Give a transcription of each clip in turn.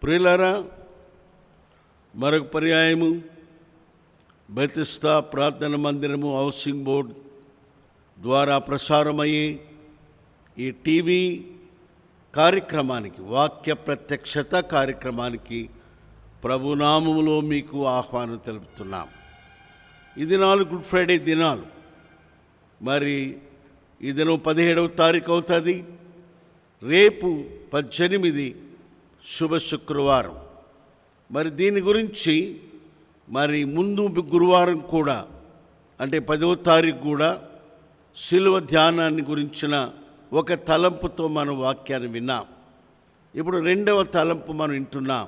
ప్రియులారా, మరొక పర్యాయము బెతెస్దా ప్రార్థన మందిరము హౌసింగ్ బోర్డ్ ద్వారా ప్రసారమయ్యే ఈ టీవీ కార్యక్రమానికి, వాక్య ప్రత్యక్షత కార్యక్రమానికి ప్రభునామములో మీకు ఆహ్వానం తెలుపుతున్నాం. ఈ దినాలు గుడ్ ఫ్రైడే దినాలు. మరి ఈ దినం 17వ తారీఖు అవుతుంది. రేపు 18 శుభ శుక్రవారం. మరి దీని గురించి మరి ముందు గురువారం కూడా, అంటే 10వ తారీఖు కూడా శిలువ ధ్యానాన్ని గురించిన ఒక తలంపుతో మనం వాక్యాన్ని విన్నాం. ఇప్పుడు 2వ తలంపు మనం వింటున్నాం.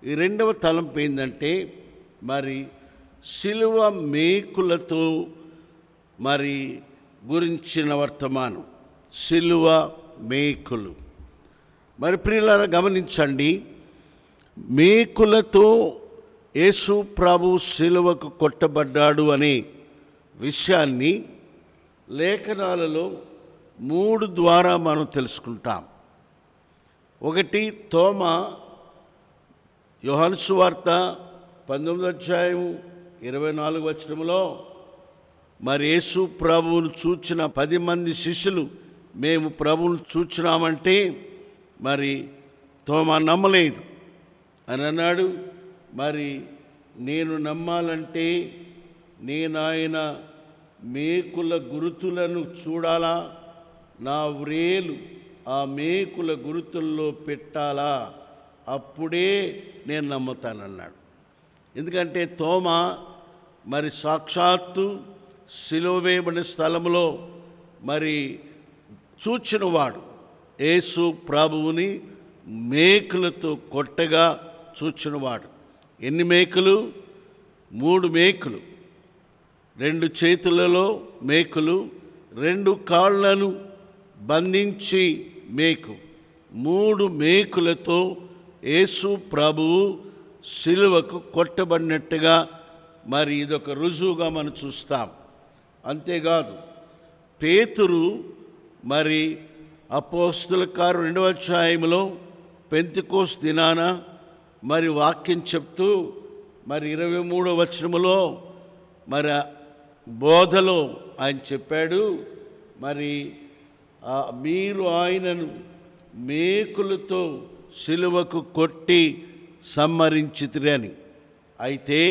ఈ 2వ తలంపు ఏంటంటే, మరి శిలువ మేకులతో మరి గురించిన వర్తమానం. శిలువ మేకులు. మరి ప్రియులారా, గమనించండి, మేకులతో యేసు ప్రభు శిలువకు కొట్టబడ్డాడు అనే విషయాన్ని లేఖనాలలో 3 ద్వారా మనం తెలుసుకుంటాం. ఒకటి, తోమా యోహాను సువార్త 19వ అధ్యాయం 24వ వచనంలో మరి యేసు ప్రభువును చూచిన 10 మంది శిష్యులు మేము ప్రభువును చూచినామంటే మరి తోమా నమ్మలేదు అని అన్నాడు. మరి నేను నమ్మాలంటే నేను ఆయన మేకుల గురుతులను చూడాలా, నా వ్రేలు ఆ మేకుల గురుతుల్లో పెట్టాలా, అప్పుడే నేను నమ్ముతానన్నాడు. ఎందుకంటే తోమా మరి సాక్షాత్తు శిలువ వేయబడిన స్థలంలో మరి చూచినవాడు. యేసు ప్రభువుని మేకులతో కొట్టగా చూచినవాడు. ఎన్ని మేకులు? 3 మేకులు. 2 చేతులలో మేకులు, 2 కాళ్ళను బంధించి మేకు, 3 మేకులతో యేసు ప్రభువు శిలువకు కొట్టబడినట్టుగా మరి ఇదొక రుజువుగా మనం చూస్తాం. అంతేకాదు, పేతురు మరి అపోస్తలుల కార్యం 2వ అధ్యాయంలో పెంతెకోస్తు దినాన మరి వాక్యం చెప్తూ మరి 23వ వచనములో మరి బోధలో ఆయన చెప్పాడు, మరి మీరు ఆయనను మేకులతో శిలువకు కొట్టి సంహరించితిరి అని. అయితే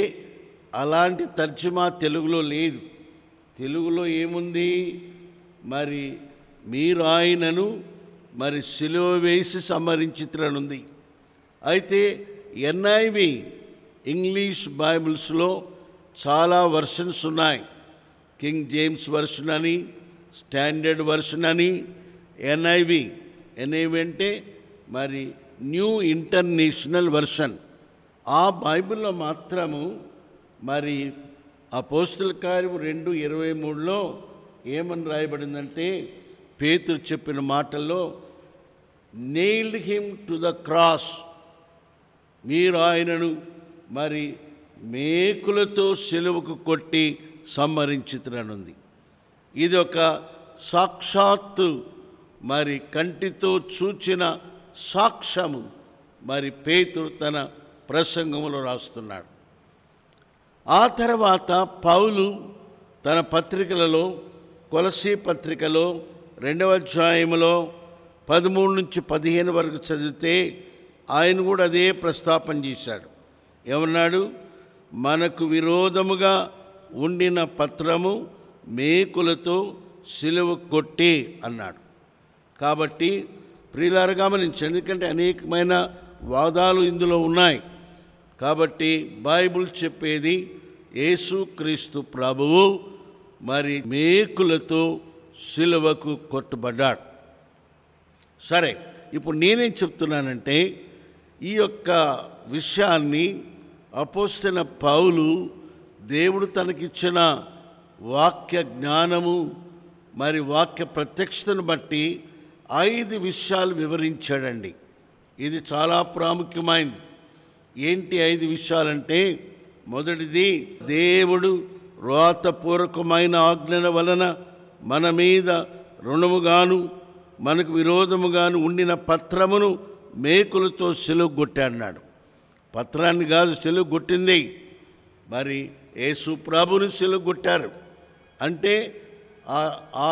అలాంటి తర్జుమా తెలుగులో లేదు. తెలుగులో ఏముంది? మరి మీరు ఆయనను మరి శిలువ వేసి సంహరించితిరని ఉంది. అయితే NIV ఇంగ్లీష్ బైబిల్స్లో చాలా వర్షన్స్ ఉన్నాయి. కింగ్ జేమ్స్ వర్షన్ అని, స్టాండర్డ్ వర్షన్ అని, NIV అంటే మరి న్యూ ఇంటర్నేషనల్ వర్షన్. ఆ బైబిల్లో మాత్రము మరి అపోస్తలుల కార్యం 2:23లో ఏమని రాయబడిందంటే, పేతురు చెప్పిన మాటల్లో nailed him to the cross, మీరు ఆయనను మరి మేకులతో శిలువకు కొట్టి సంహరించితిరనుంది. ఇది ఒక సాక్షాత్తు మరి కంటితో చూచిన సాక్ష్యము. మరి పేతురు తన ప్రసంగంలో రాస్తున్నాడు. ఆ తర్వాత పౌలు తన పత్రికలలో, కొలసీ పత్రికలో 2వ అధ్యాయంలో 13 నుంచి 15 వరకు చదివితే ఆయన కూడా అదే ప్రస్తాపన చేశాడు. ఏమన్నాడు? మనకు విరోధముగా ఉండిన పత్రము మేకులతో సిలువ కొట్టి అన్నాడు. కాబట్టి ప్రియులారా, గమనించండి, ఎందుకంటే అనేకమైన వాదాలు ఇందులో ఉన్నాయి. కాబట్టి బైబిల్ చెప్పేది యేసుక్రీస్తు ప్రభువు మరి మేకులతో శిలువకు కొట్టబడ్డాడు. సరే, ఇప్పుడు నేనేం చెప్తున్నానంటే, ఈ యొక్క విషయాన్ని అపోస్తలుడైన పౌలు దేవుడు తనకిచ్చిన వాక్య జ్ఞానము మరి వాక్య ప్రత్యక్షతను బట్టి 5 విషయాలు వివరించాడండి. ఇది చాలా ప్రాముఖ్యమైనది. ఏంటి 5 విషయాలంటే, మొదటిది, దేవుడు వ్రాతపూర్వకమైన ఆజ్ఞల వలన మన మీద రుణముగాను మనకు విరోధముగాను ఉండిన పత్రమును మేకులతో సిలువ కొట్టాడు. పత్రాన్ని కాదు సిలువ కొట్టింది, మరి యేసు ప్రభుని సిలువ కొట్టారు. అంటే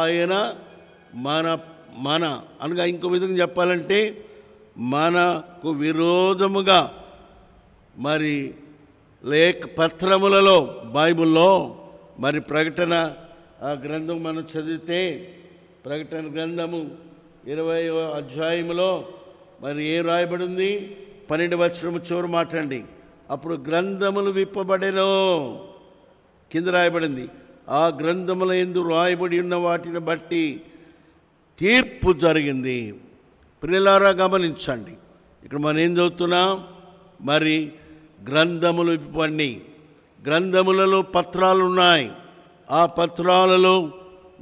ఆయన మన అనగా ఇంకో విధంగా చెప్పాలంటే మనకు విరోధముగా మరి పత్రములలో బైబిల్లో మరి ప్రకటన గ్రంథం మనం చదివితే ప్రకటన గ్రంథము 20వ అధ్యాయములో మరి ఏం రాయబడి ఉంది? 12వ వచనము చివరి మాట్లాడండి. అప్పుడు గ్రంథములు విప్పబడెను, కింద రాయబడింది, ఆ గ్రంథముల యందు రాయబడి ఉన్న వాటిని బట్టి తీర్పు జరిగింది. ప్రియులారా గమనించండి, ఇక్కడ మనం ఏం చదువుతున్నాం? మరి గ్రంథములు విప్పబడి, గ్రంథములలో పత్రాలు ఉన్నాయి. ఆ పత్రాలలో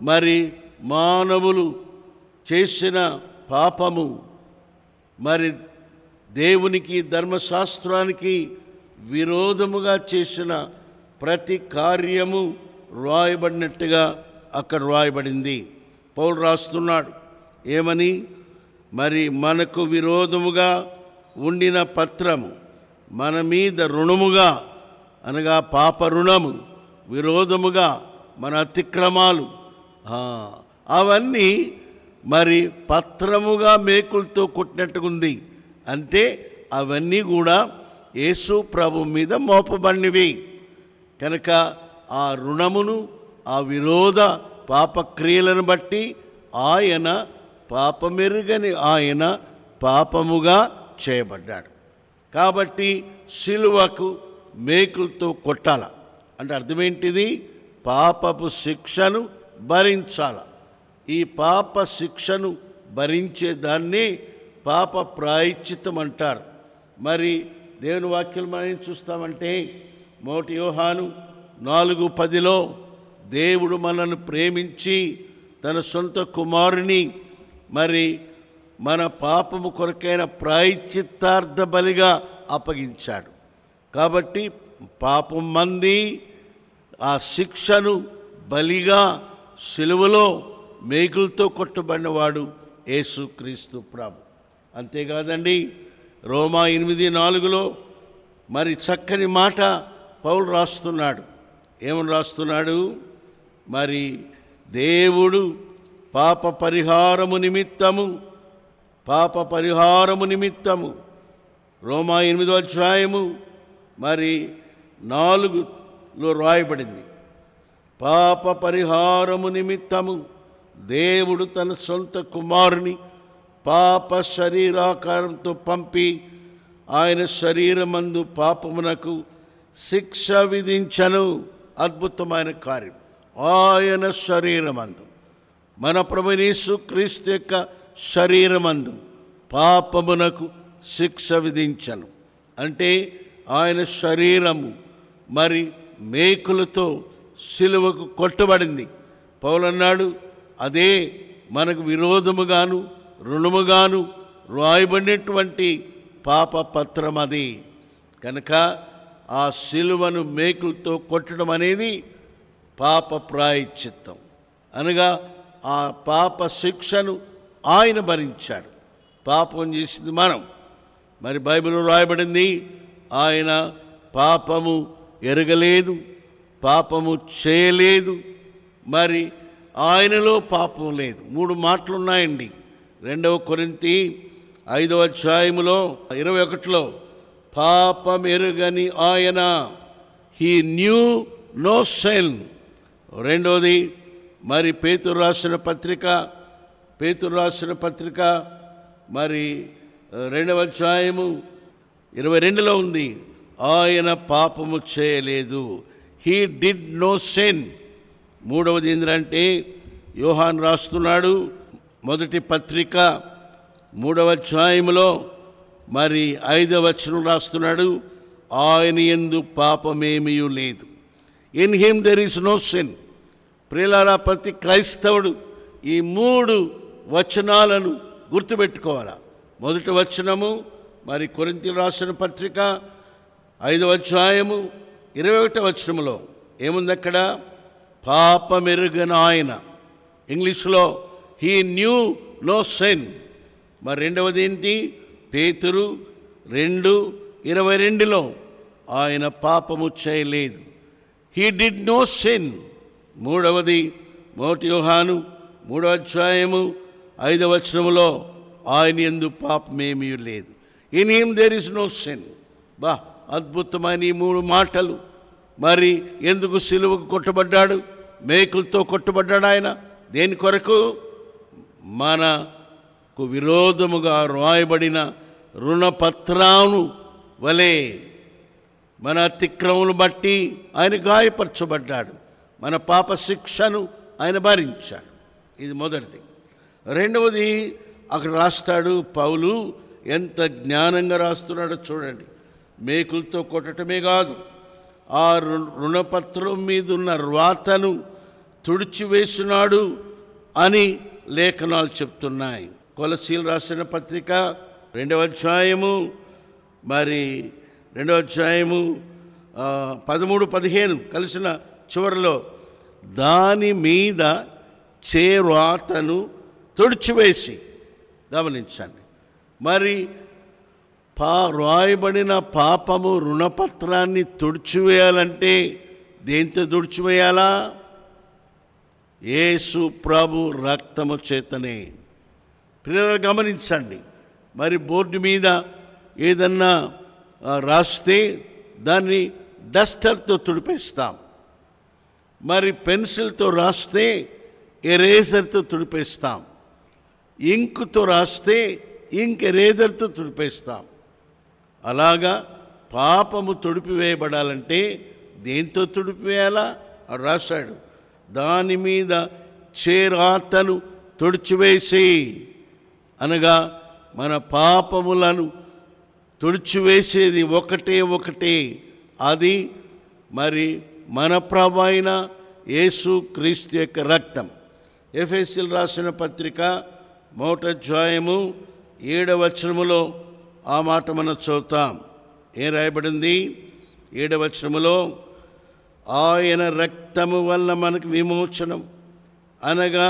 మరి మానవులు చేసిన పాపము, మరి దేవునికి ధర్మశాస్త్రానికి విరోధముగా చేసిన ప్రతి కార్యము రాయబడినట్టుగా అక్కడ రాయబడింది. పౌలు రాస్తున్నాడు ఏమని? మరి మనకు విరోధముగా ఉండిన పత్రము మన మీద రుణముగా, అనగా పాప రుణము, విరోధముగా మన అతిక్రమాలు, అవన్నీ మరి పత్రముగా మేకులతో కొట్టినట్టుకుంది. అంటే అవన్నీ కూడా యేసు ప్రభు మీద మోపబడినవి కనుక ఆ రుణమును, ఆ విరోధ పాపక్రియలను బట్టి ఆయన పాపమెరుగని ఆయన పాపముగా చేయబడ్డాడు. కాబట్టి సిలువకు మేకులతో కొట్టాల అంటే అర్థమేంటిది? పాపపు శిక్షను భరించాల. ఈ పాప శిక్షను భరించేదాన్ని పాప ప్రాయశ్చిత్తం అంటారు. మరి దేవుని వాక్యం మనం ఏం చూస్తామంటే 1 యోహాను 4:10లో దేవుడు మనల్ని ప్రేమించి తన సొంత కుమారుని మరి మన పాపము కొరకైన ప్రాయశ్చిత్తార్థ బలిగా అప్పగించాడు. కాబట్టి పాపం మంది ఆ శిక్షను బలిగా సిలువలో మేకులతో కొట్టబడినవాడు యేసుక్రీస్తు ప్రభు. అంతేకాదండి, రోమా 8:4లో మరి చక్కని మాట పౌలు రాస్తున్నాడు. ఏమని రాస్తున్నాడు? మరి దేవుడు పాప పరిహారము నిమిత్తము రోమా 8వ అధ్యాయము మరి 4లో రాయబడింది. పాప పరిహారము నిమిత్తము దేవుడు తన సొంత కుమారుని పాప శరీరాకారంతో పంపి ఆయన శరీరమందు పాపమునకు శిక్ష విధించను. అద్భుతమైన కార్యం. ఆయన శరీరమందు, మన ప్రభువైన యేసుక్రీస్తు యొక్క శరీరమందు పాపమునకు శిక్ష విధించను. అంటే ఆయన శరీరము మరి మేకులతో సిలువకు కొట్టబడింది. పౌలు అన్నాడు, అదే మనకు విరోధముగాను రుణముగాను రాయబడినటువంటి పాప పత్రం అది. కనుక ఆ సిలువను మేకులతో కొట్టడం అనేది పాప ప్రాయశ్చిత్తం, అనగా ఆ పాప శిక్షను ఆయన భరించాడు. పాపం చేసింది మనం. మరి బైబిల్లో రాయబడింది, ఆయన పాపము ఎరగలేదు, పాపము చేయలేదు, మరి ఆయనలో పాపం లేదు. 3 మాటలు ఉన్నాయండి. 2వ కొరింథీ 5వ అధ్యాయములో 21లో పాపం ఎరుగని ఆయన, హీ న్యూ నో సిన్. రెండవది మరి పేతురు రాసిన పత్రిక మరి 2వ అధ్యాయము 22లో ఉంది, ఆయన పాపము చేయలేదు. He did no sin. మూడవది ఏంటంటే యోహాను రాస్తున్నాడు, మొదటి పత్రిక 3వ అధ్యాయములో మరి 5వ వచనం రాస్తున్నాడు, ఆయన యందు పాపమేమీ లేదు. In him there is no sin. ప్రియులారా, ప్రతి క్రైస్తవుడు ఈ 3 వచనాలను గుర్తుపెట్టుకోవాలి. మొదటి వచనము మరి కొరింథీయులకు రాసిన పత్రిక 5వ అధ్యాయము 21వ వచనములో ఏముంది? అక్కడ పాపమెరుగని ఆయన, ఇంగ్లీష్లో హీ న్యూ నో సిన్. మరి రెండవది ఏంటి? పేతురు 2:22లో ఆయన పాపము చేయలేదు. He did no sin. మూడవది 1 యోహాను 3:5 ఆయన యందు పాపమేమీ లేదు. In him there is no sin. బా, అద్భుతమైన ఈ 3 మాటలు. మరి ఎందుకు సిలువకు కొట్టబడ్డాడు? మేకులతో కొట్టబడ్డాడు ఆయన. దేని కొరకు? మనకు విరోధముగా రాయబడిన రుణపత్రాను వలె మన అతిక్రమమును బట్టి ఆయన గాయపరచబడ్డాడు. మన పాప శిక్షను ఆయన భరించాడు. ఇది మొదటిది. రెండవది అక్కడ రాస్తాడు పౌలు, ఎంత జ్ఞానంగా రాస్తున్నాడో చూడండి. మేకులతో కొట్టడమే కాదు, ఆ రుణపత్రం మీద ఉన్న రాతను తుడిచివేసినాడు అని లేఖనాలు చెప్తున్నాయి. కొలసీలు రాసిన పత్రిక 2వ అధ్యాయము 13-15 కలిసిన చివరిలో దాని మీద చేరాతను తుడిచివేసి, గమనించండి. మరి రాయబడిన పాపము రుణపత్రాన్ని తుడిచివేయాలంటే దేంతో తుడిచివేయాలా? యేసు ప్రభు రక్తము చేతనే. పిల్లలు గమనించండి. మరి బోర్డు మీద ఏదన్నా రాస్తే దాన్ని డస్టర్తో తుడిపేస్తాం. మరి పెన్సిల్తో రాస్తే ఎరేజర్తో తుడిపేస్తాం. ఇంకుతో రాస్తే ఇంక్ ఎరేజర్తో తుడిపేస్తాం. అలాగా పాపము తుడిపివేయబడాలంటే దేంతో తుడిపివేయాలా? అని రాశాడు. దాని మీద చేరాతను తుడిచివేసి, అనగా మన పాపములను తుడిచివేసేది ఒకటే, అది మరి మన ప్రభు అయిన యేసు క్రీస్తు యొక్క రక్తం. ఎఫెసీయులు రాసిన పత్రిక 1వ అధ్యాయము 7వ వచనములో ఆ మాట మనం చూద్దాం. ఏం రాయబడింది? 7వ వచనములో, ఆయన రక్తము వల్ల మనకు విమోచనం, అనగా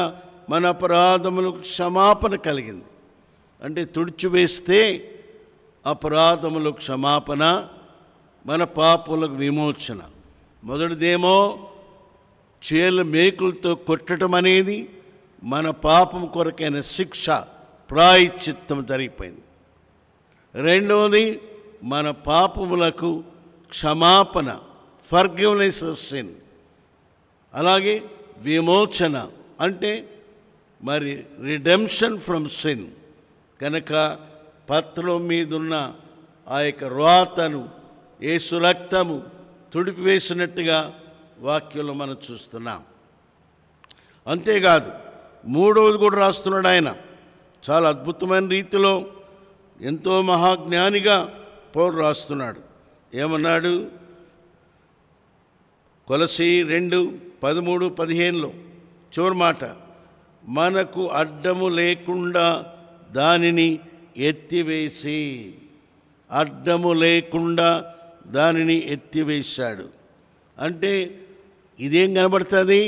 మన అపరాధములకు క్షమాపణ కలిగింది. అంటే తుడిచివేస్తే అపరాధములకు క్షమాపణ, మన పాపములకు విమోచన. మొదటిదేమో మేకులతో కొట్టడం అనేది మన పాపం కొరకైన శిక్ష, ప్రాయశ్చిత్తం జరిగిపోయింది. రెండవది మన పాపములకు క్షమాపణ, ఫర్గివ్నెస్ ఆఫ్ సిన్. అలాగే విమోచన అంటే మరి రిడెంప్షన్ ఫ్రమ్ సిన్. కనుక పత్రం మీదున్న ఆ యొక్క రాతను యేసు రక్తము తుడిపివేసినట్టుగా వాక్యంలో మనం చూస్తున్నాం. అంతేకాదు మూడవది కూడా రాస్తున్నాడు ఆయన. చాలా అద్భుతమైన రీతిలో, ఎంతో మహాజ్ఞానిగా పౌలు రాస్తున్నాడు. ఏమన్నాడు? కొలసీ 2:13-15 చివరి మాట, మనకు అడ్డము లేకుండా దానిని ఎత్తివేసి, అడ్డము లేకుండా దానిని ఎత్తివేశాడు. అంటే ఇదేం కనబడుతుంది?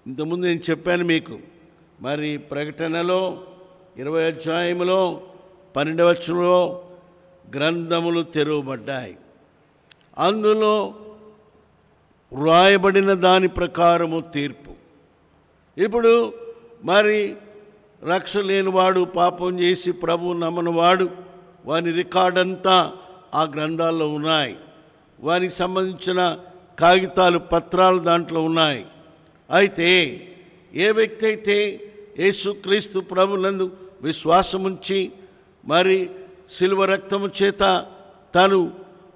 ఇంతకుముందు నేను చెప్పాను మీకు. మరి ప్రకటనలో 20వ అధ్యాయంలో 12వ వచనంలో గ్రంథములు తెరవబడ్డాయి. అందులో వ్రాయబడిన దాని ప్రకారము తీర్పు. ఇప్పుడు మరి రక్ష లేనివాడు, పాపం చేసి ప్రభువు నమ్మనివాడు, వాని రికార్డంతా ఆ గ్రంథాల్లో ఉన్నాయి. వానికి సంబంధించిన కాగితాలు, పత్రాలు దాంట్లో ఉన్నాయి. అయితే ఏ వ్యక్తి అయితే యేసుక్రీస్తు ప్రభునందు విశ్వాసముంచి మరి శిలువ రక్తము చేత తను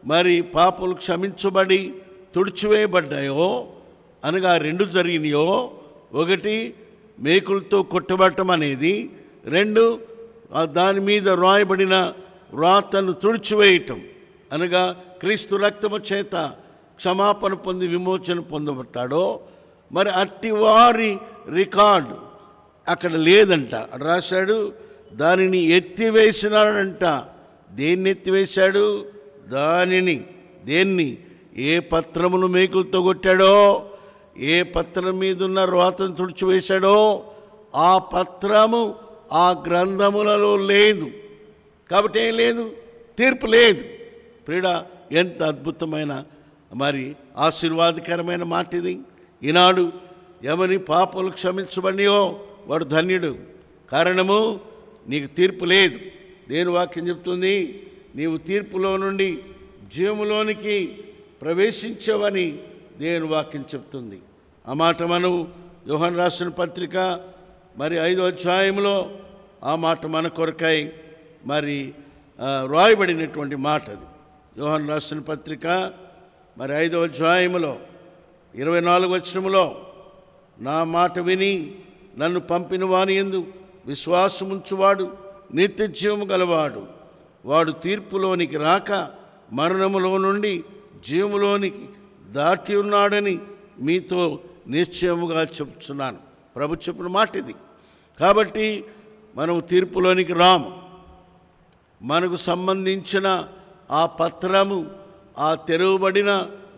మరి పాపలు క్షమించబడి తుడిచివేయబడ్డాయో, అనగా 2 జరిగినాయో, ఒకటి మేకులతో కొట్టబడటం అనేది, 2 దాని మీద రాయబడిన రాతను తుడిచివేయటం, అనగా క్రీస్తు రక్తము చేత క్షమాపణ పొంది విమోచన పొందబడతాడో, మరి అట్టి వారి రికార్డు అక్కడ లేదంట. రాశాడు దానిని ఎత్తివేసినాడంట. దేన్ని ఎత్తివేశాడు? దానిని. దేన్ని? ఏ పత్రమును మేకులతో కొట్టాడో, ఏ పత్రం మీద ఉన్న రాతను తుడిచివేశాడో ఆ పత్రము ఆ గ్రంథములలో లేదు. కాబట్టి ఏం లేదు, తీర్పు లేదు. ప్రియుడా, ఎంత అద్భుతమైన మరి ఆశీర్వాదకరమైన మాట ఇది. ఈనాడు ఎవరి పాపలు క్షమించబడియో వాడు ధన్యుడు. కారణము నీకు తీర్పు లేదు. దేవుని వాక్యం చెప్తుంది, నీవు తీర్పులో నుండి జీవములోనికి ప్రవేశించవని దేవుని వాక్యం చెప్తుంది. ఆ మాట మనం యోహాను రాసిన పత్రిక మరి 5వ అధ్యాయంలో ఆ మాట మన కొరకై మరి రాయబడినటువంటి మాట అది. యోహాను రాసిన పత్రిక మరి 5వ అధ్యాయంలో 24వ వచనములో, నా మాట విని నన్ను పంపిన వాని యందు విశ్వాసముంచువాడు నిత్య జీవము గలవాడు, వాడు తీర్పులోనికి రాక మరణములో నుండి జీవములోనికి దాటి ఉన్నాడని మీతో నిశ్చయముగా చెప్తున్నాను. ప్రభు చెప్పిన మాట ఇది. కాబట్టి మనం తీర్పులోనికి రాము. మనకు సంబంధించిన ఆ పత్రము ఆ తెరవబడిన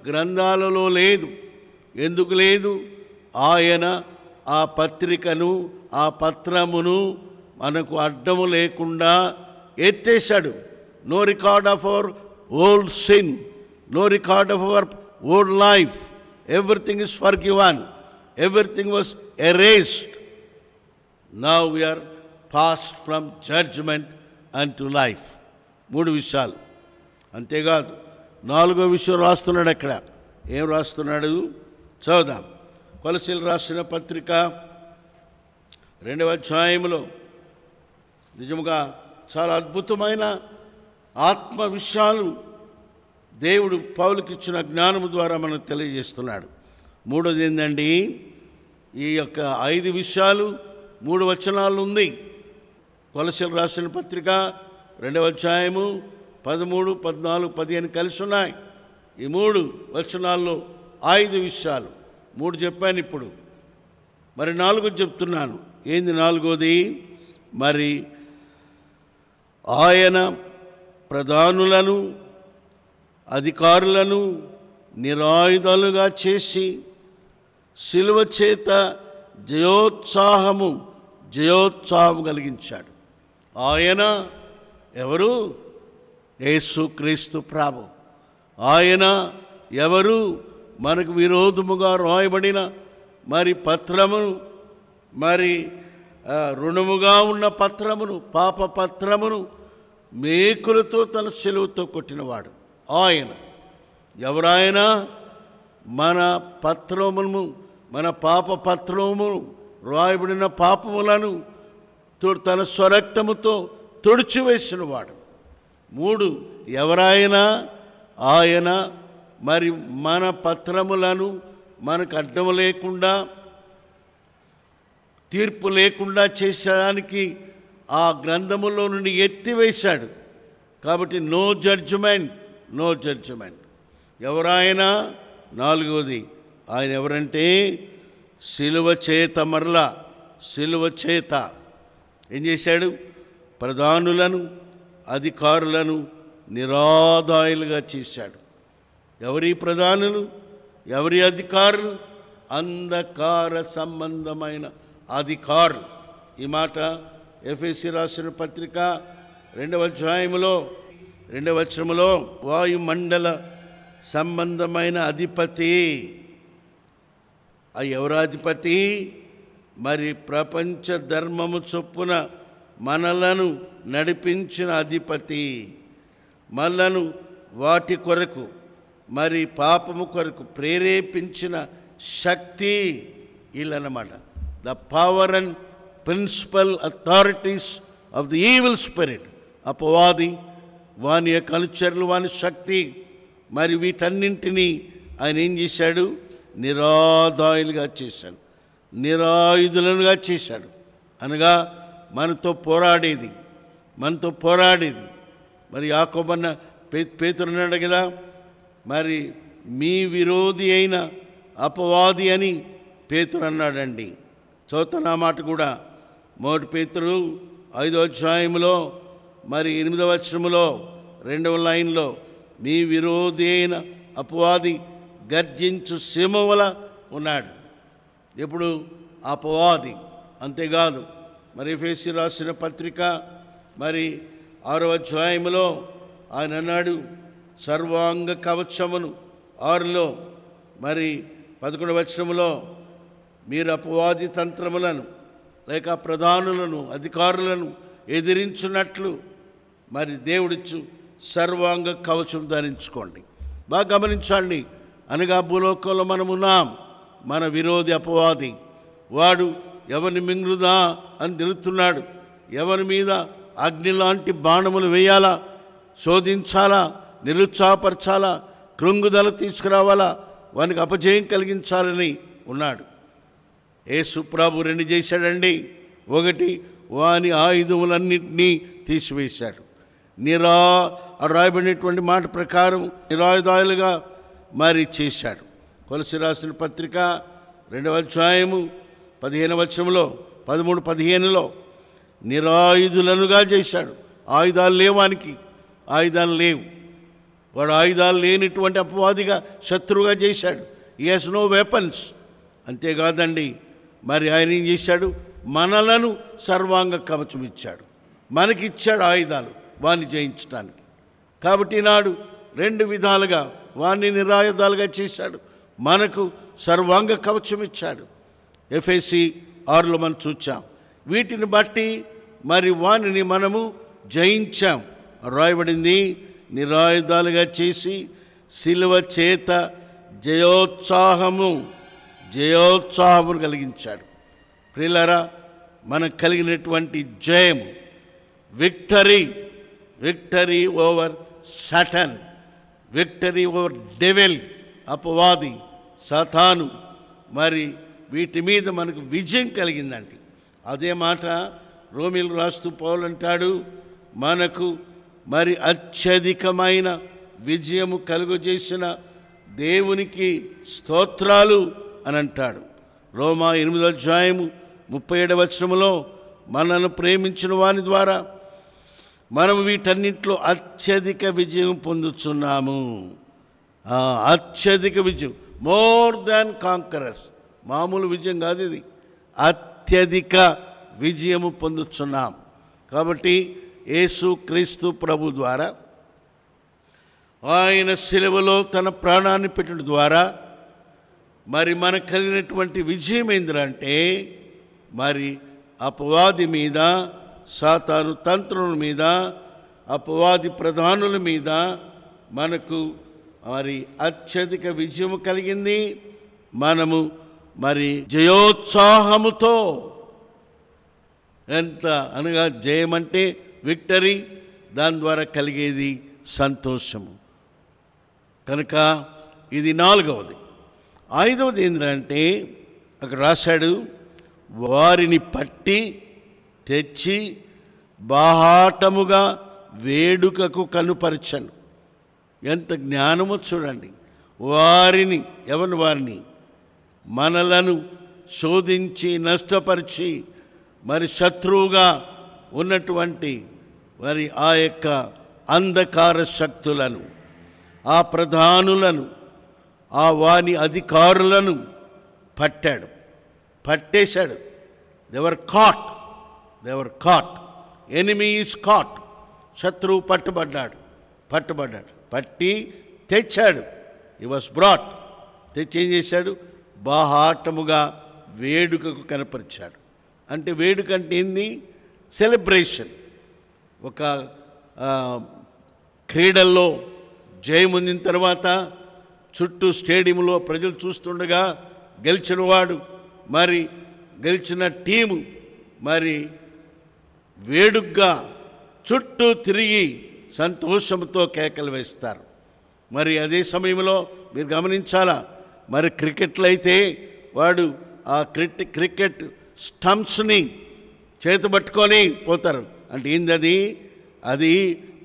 గ్రంథాలలో లేదు. ఎందుకు లేదు? ఆయన ఆ పత్రికను ఆ పత్రమును మనకు అడ్డము లేకుండా ఎత్తేసాడు. No record of our old sin, no record of our old life. Everything is forgiven, everything was erased. Now we are passed from judgement and to life. 3 విషయాలు. అంతేకాదు 4వ విషయం రాస్తున్నాడు అక్కడ. ఏం రాస్తున్నాడు చదువుదాం. కొలసీలు రాసిన పత్రిక 2వ అధ్యాయంలో నిజముగా చాలా అద్భుతమైన ఆత్మ విషయాలు దేవుడు పౌలుకి ఇచ్చిన జ్ఞానము ద్వారా మనకు తెలియజేస్తున్నాడు. 3వది ఏంటండి, ఈ యొక్క 5 విషయాలు 3 వచనాలు ఉంది. కొలసీలు రాసిన పత్రిక 2వ అధ్యాయము 13, 14, 15 కలిసి ఉన్నాయి. ఈ 3 వచనాల్లో 5 విషయాలు. 3 చెప్పాను ఇప్పుడు, మరి 4 చెప్తున్నాను. ఏంది 4వది? మరి ఆయన ప్రధానులను అధికారులను నిరాయుధాలుగా చేసి శిలువ చేత జయోత్సాహం కలిగించాడు. ఆయన ఎవరు? యేసుక్రీస్తు ప్రభు. ఆయన ఎవరు? మనకు విరోధముగా రాయబడిన మరి పత్రమును, మరి రుణముగా ఉన్న పత్రమును, పాప పత్రమును మేకులతో తన శిలువతో కొట్టినవాడు ఆయన. ఎవరాయన? మన పత్రమును, మన పాప పత్రమును, రాయబడిన పాపములను తన స్వరక్తముతో తుడిచివేసినవాడు. 3 ఎవరాయన? ఆయన మరి మన పత్రములను మనకు అడ్డం లేకుండా, తీర్పు లేకుండా చేసేదానికి ఆ గ్రంథములో నుండి ఎత్తివేశాడు. కాబట్టి నో జడ్జిమెంట్. ఎవరాయన? 4వది ఆయన ఎవరంటే శిలువ చేత, మరలా శిలువ చేత ఏం చేశాడు? ప్రధానులను అధికారులను నిరాదాయులుగా చేశాడు. ఎవరి ప్రధానులు, ఎవరి అధికారులు? అంధకార సంబంధమైన అధికారులు. ఈ మాట ఎఫెసీ రాసిన పత్రిక 2వ అధ్యాయములో 2వ వచనములో, వాయుమండల సంబంధమైన అధిపతి. ఆ ఎవరు అధిపతి? మరి ప్రపంచ ధర్మము చొప్పున మనలను నడిపించిన అధిపతి, మనలను వాటి కొరకు మరి పాపము కొరకు ప్రేరేపించిన శక్తి వీళ్ళన్నమాట. The power and principal authorities of the evil spirit. అపవాది, వాని యొక్క అనుచరులు, వాని శక్తి, మరి వీటన్నింటినీ ఆయన ఏం చేశాడు? నిరాదాయులుగా చేశాడు, నిరాయుధులుగా చేశాడు. అనగా మనతో పోరాడేది. మరి యాకోబన్న పేతురున్నాడు కదా, మరి మీ విరోధి అయిన అపవాది అని పేతురు అన్నాడండి. చదువుతున్న మాట కూడా 1 పేతురు 5వ అధ్యాయంలో మరి 8వ వచనములో 2వ లైన్లో, మీ విరోధి అయిన అపవాది గర్జించు సింహముల ఉన్నాడు. ఇప్పుడు అపవాది. అంతేకాదు మరి ఎఫెసీ రాసిన పత్రిక మరి 6వ అధ్యాయంలో ఆయన అన్నాడు, సర్వాంగ కవచమును 6లో మరి 11వ వచనంలో మీరు అపవాది తంత్రములను లేక ప్రధానులను అధికారులను ఎదిరించున్నట్లు మరి దేవుడిచ్చు సర్వాంగ కవచం ధరించుకోండి. బాగా గమనించండి, అనగా భూలోకంలో మనం ఉన్నాం. మన విరోధి అపవాది, వాడు ఎవరిని మింగుదా అని తెలుస్తున్నాడు. ఎవరి మీద అగ్ని లాంటి బాణములు వేయాలా, శోధించాలా, నిరుత్సాహపరచాలా, కృంగుదల తీసుకురావాలా, వానికి అపజయం కలిగించాలని ఉన్నాడు. యేసు ప్రభు 2 చేశాడండి. 1, వాని ఆయుధములన్నింటినీ తీసివేశాడు. రాయబడినటువంటి మాట ప్రకారం నిరాయుధాలుగా మరి చేశాడు. కొలసి రాసిన పత్రిక 2వ అధ్యాయము 15వ వచనంలో 13-15లో నిరాయుధులనుగా చేశాడు. ఆయుధాలు లేవానికి, ఆయుధాలు లేవు. వాడు ఆయుధాలు లేనిటువంటి అపవాదిగా శత్రువుగా చేశాడు. He has no weapons. అంతేకాదండి, మరి ఆయన ఏం చేశాడు, మనలను సర్వాంగ కవచం ఇచ్చాడు, మనకిచ్చాడు ఆయుధాలు వాణ్ణి జయించడానికి. కాబట్టి నాడు 2 విధాలుగా వాణ్ణి నిరాయుధాలుగా చేశాడు, మనకు సర్వాంగ కవచం ఇచ్చాడు. ఎఫెసీ 6లో మనం చూచాం. వీటిని బట్టి మరి వాణిని మనము జయించాం. రాయబడింది, నిరాయుధాలుగా చేసి శిలువ చేత జయోత్సాహమును కలిగించాడు. ప్రియులారా, మనకు కలిగినటువంటి జయము, victory over Satan, victory over devil, అపవాది, సాతాను, మరి వీటి మీద మనకు విజయం కలిగిందండి. అదే మాట రోమీలు రాస్తూ పౌలు అంటాడు, మనకు మరి అత్యధికమైన విజయము కలుగజేసిన దేవునికి స్తోత్రాలు అని అంటాడు. రోమా 8వ అధ్యాయము 37వ వచనంలో మనల్ని ప్రేమించిన వాని ద్వారా మనం వీటన్నింటిలో అత్యధిక విజయం పొందుతున్నాము. అత్యధిక విజయం, మోర్ దాన్ కాంకరర్స్. మామూలు విజయం కాదు ఇది, అత్యధిక విజయము పొందుతున్నాం. కాబట్టి యేసు క్రీస్తు ప్రభు ద్వారా, ఆయన శిలువలో తన ప్రాణాన్ని పెట్టడం ద్వారా మరి మనకు కలిగినటువంటి విజయం ఏంటంటే, మరి అపవాది మీద, సాతాను తంత్రుల మీద, అపవాది ప్రధానుల మీద మనకు మరి అత్యధిక విజయం కలిగింది. మనము మరి జయోత్సాహముతో, ఎంత అనగా జయం అంటే విక్టరీ, దాని ద్వారా కలిగేది సంతోషము. కనుక ఇది 4వది. 5వది ఏంటంటే అక్కడ రాశాడు, వారిని పట్టి తెచ్చి బాహాటముగా వేడుకకు కనుపరచను. ఎంత జ్ఞానమో చూడండి. వారిని, ఎవరిని? వారిని, మనలను శోధించి నష్టపరిచి మరి శత్రువుగా ఉన్నటువంటి మరి ఆ యొక్క అంధకార శక్తులను, ఆ ప్రధానులను, ఆ వాని అధికారులను పట్టేశాడు. దేవర్ కాట్, ఎనిమీ ఈజ్ కాట్. శత్రువు పట్టుబడ్డాడు. పట్టి తెచ్చాడు. He was brought. తెచ్చి ఏం చేశాడు? బాహాటముగా వేడుకకు కనపరిచాడు. అంటే వేడుక అంటే ఏంది? సెలబ్రేషన్. ఒక క్రీడల్లో జయం పొందిన తర్వాత చుట్టూ స్టేడియంలో ప్రజలు చూస్తుండగా గెలిచినవాడు, మరి గెలిచిన టీము మరి వేడుగ్గా చుట్టూ తిరిగి సంతోషంతో కేకలు వేస్తారు. మరి అదే సమయంలో మీరు గమనించాలా, మరి క్రికెట్లో అయితే వాడు ఆ క్రికెట్ స్టంప్స్ని చేతబట్టుకొని పోతారు. అంటే ఏంది? అది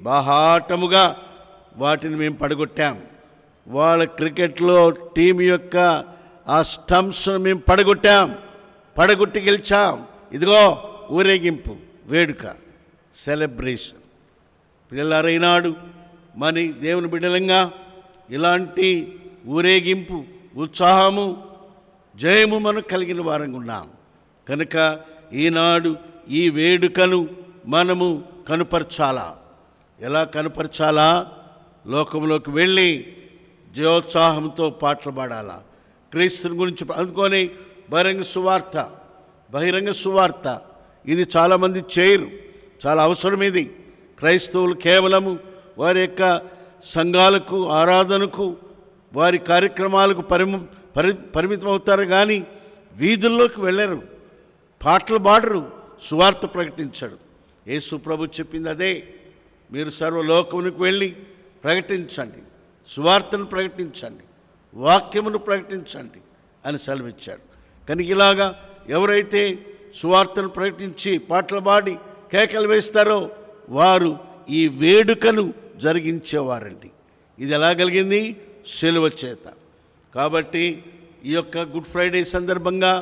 బాహాటముగా వాటిని మేము పడగొట్టాం. వాళ్ళ క్రికెట్లో టీం యొక్క ఆ స్టంప్స్ను మేము పడగొట్టి గెలిచాం. ఇదిగో ఊరేగింపు, వేడుక, సెలబ్రేషన్. పిల్లలైనాడు మరి దేవుని బిడ్డలంగా ఇలాంటి ఊరేగింపు, ఉత్సాహము, జయము మనం కలిగిన వారంగా ఉన్నాం. కనుక ఈనాడు ఈ వేడుకను మనము కనుపరచాలా. ఎలా కనపరచాలా? లోకంలోకి వెళ్ళి జయోత్సాహంతో పాటలు పాడాలా, క్రీస్తుని గురించి అందుకొని బహిరంగ సువార్త ఇది చాలామంది చేయరు. చాలా అవసరం ఇది. క్రైస్తవులు కేవలము వారి యొక్క సంఘాలకు, ఆరాధనకు, వారి కార్యక్రమాలకు పరిమితం అవుతారు, కానీ వీధుల్లోకి వెళ్ళరు, పాటలు పాడరు, సువార్త ప్రకటించడు. యేసు ప్రభు చెప్పింది అదే. మీరు సర్వలోకమునికి వెళ్ళి ప్రకటించండి, సువార్తను ప్రకటించండి, వాక్యమును ప్రకటించండి అని సెలవిచ్చాడు. కనుక ఇలాగా ఎవరైతే సువార్తను ప్రకటించి పాటలు పాడి కేకలు వేస్తారో వారు ఈ వేడుకను జరిగించేవారండి. ఇది ఎలా కలిగింది? సిలువ చేత. కాబట్టి ఈ యొక్క గుడ్ ఫ్రైడే సందర్భంగా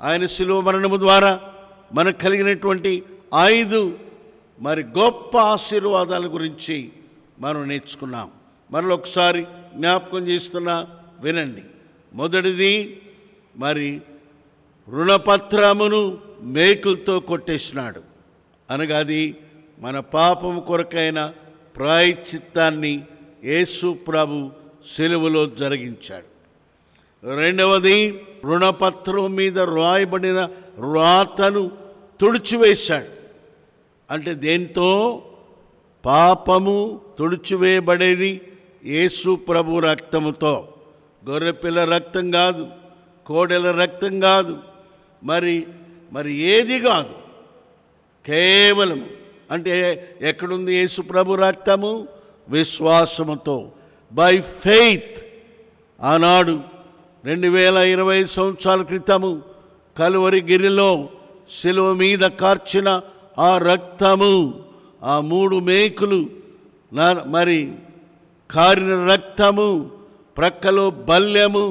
ఆయన సిలువ మరణము ద్వారా మనకు కలిగినటువంటి 5 గొప్ప ఆశీర్వాదాల గురించి మనం నేర్చుకున్నాం. మరొకసారి జ్ఞాపకం చేస్తున్నా, వినండి. మొదటిది, రుణపత్రమును మేకులతో కొట్టేసినాడు, అనగా అది మన పాపము కొరకైన ప్రాయశ్చిత్తాన్ని యేసు ప్రభు సిలువలో జరిగించాడు. రెండవది, రుణపత్రం మీద రాయబడిన రాతను తుడిచివేశాడు. అంటే దేంతో? పాపము తుడిచివేయబడేది యేసు ప్రభు రక్తముతో. గొర్రెపిల్ల రక్తం కాదు, కోడెల రక్తం కాదు, మరి ఏది కాదు. కేవలము అంటే ఎక్కడుంది యేసు ప్రభు రక్తము? విశ్వాసముతో, బై ఫెయిత్. ఆనాడు 2020 సంవత్సరాల క్రితము కలువరి గిరిలో శిలువ మీద కార్చిన ఆ రక్తము, ఆ 3 మేకులు కారిన రక్తము, ప్రక్కలో బల్యము,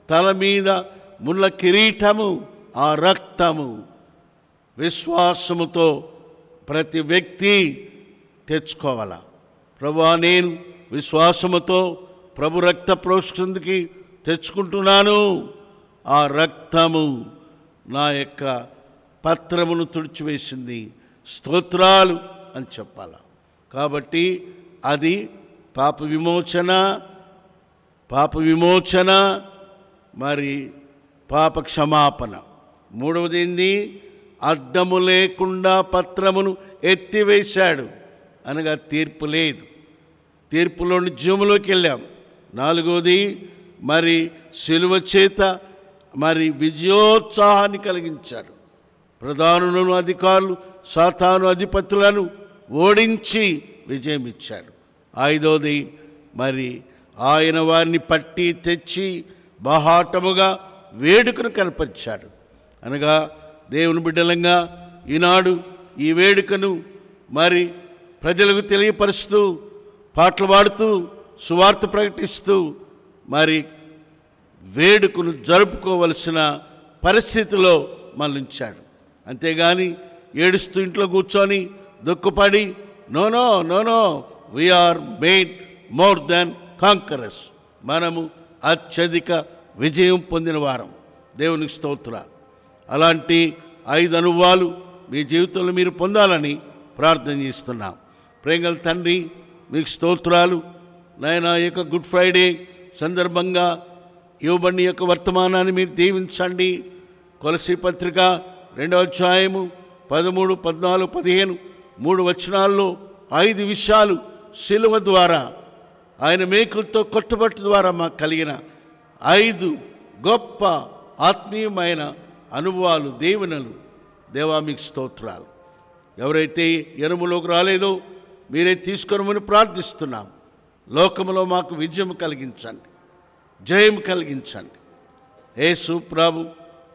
తల మీద ముళ్ళ కిరీటము, ఆ రక్తము విశ్వాసముతో ప్రతి వ్యక్తి తెచ్చుకోవాలా. ప్రభువా, నేను విశ్వాసముతో ప్రభు రక్త ప్రోక్షణకి తెచ్చుకుంటున్నాను. ఆ రక్తము నా యొక్క పత్రమును తుడిచివేసింది, స్తోత్రాలు అని చెప్పాలా. కాబట్టి అది పాప విమోచన, పాప క్షమాపణ. మూడవది ఏంది? అడ్డము లేకుండా పత్రమును ఎత్తివేశాడు, అనగా తీర్పు లేదు, తీర్పులోని జీవములోకి వెళ్ళాం. నాలుగవది, సిలువ చేత విజయోత్సాహాన్ని కలిగించాడు. ప్రధానులను, అధికారులు, సాతాను అధిపతులను ఓడించి విజయం ఇచ్చాడు. ఐదవది, ఆయన వారిని పట్టి తెచ్చి బహాటముగా వేడుకను కనపరిచాడు. అనగా దేవుని బిడ్డలంగా ఈనాడు ఈ వేడుకను ప్రజలకు తెలియపరుస్తూ, పాటలు పాడుతూ, సువార్త ప్రకటిస్తూ వేడుకను జరుపుకోవలసిన పరిస్థితిలో మళ్ళించాడు. అంతేగాని ఏడుస్తూ ఇంట్లో కూర్చొని దుఃఖపడి, no, we are made more than conquerors. మనము అత్యధిక విజయం పొందిన వారం. దేవునికి స్తోత్రాలు. అలాంటి 5 అనుభవాలు మీ జీవితంలో మీరు పొందాలని ప్రార్థన చేస్తున్నాం. ప్రేమగల తండ్రి, మీకు స్తోత్రాలు నాయన. ఈ యొక్క గుడ్ ఫ్రైడే సందర్భంగా ఇవ్వబడిన యొక్క వర్తమానాన్ని మీరు దీవించండి. కొలసీ పత్రిక 2వ అధ్యాయము 13, 14, 15 3 వచనాల్లో 5 విషయాలు సిలువ ద్వారా, ఆయన మేకులతో కొట్టుబట్టు ద్వారా మాకు కలిగిన 5 గొప్ప ఆత్మీయమైన అనుభవాలు, దీవెనలు. దేవా, మీకు స్తోత్రాలు. ఎవరైతే ఎరుములోకి రాలేదో మీరే తీసుకొనమని ప్రార్థిస్తున్నాం. లోకములో మాకు విజయం కలిగించండి, జయం కలిగించండి. యేసు ప్రభు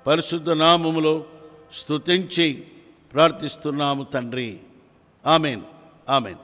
పరిశుద్ధ నామములో స్తుతించి ప్రార్థిస్తున్నాము తండ్రి. Amen, amen.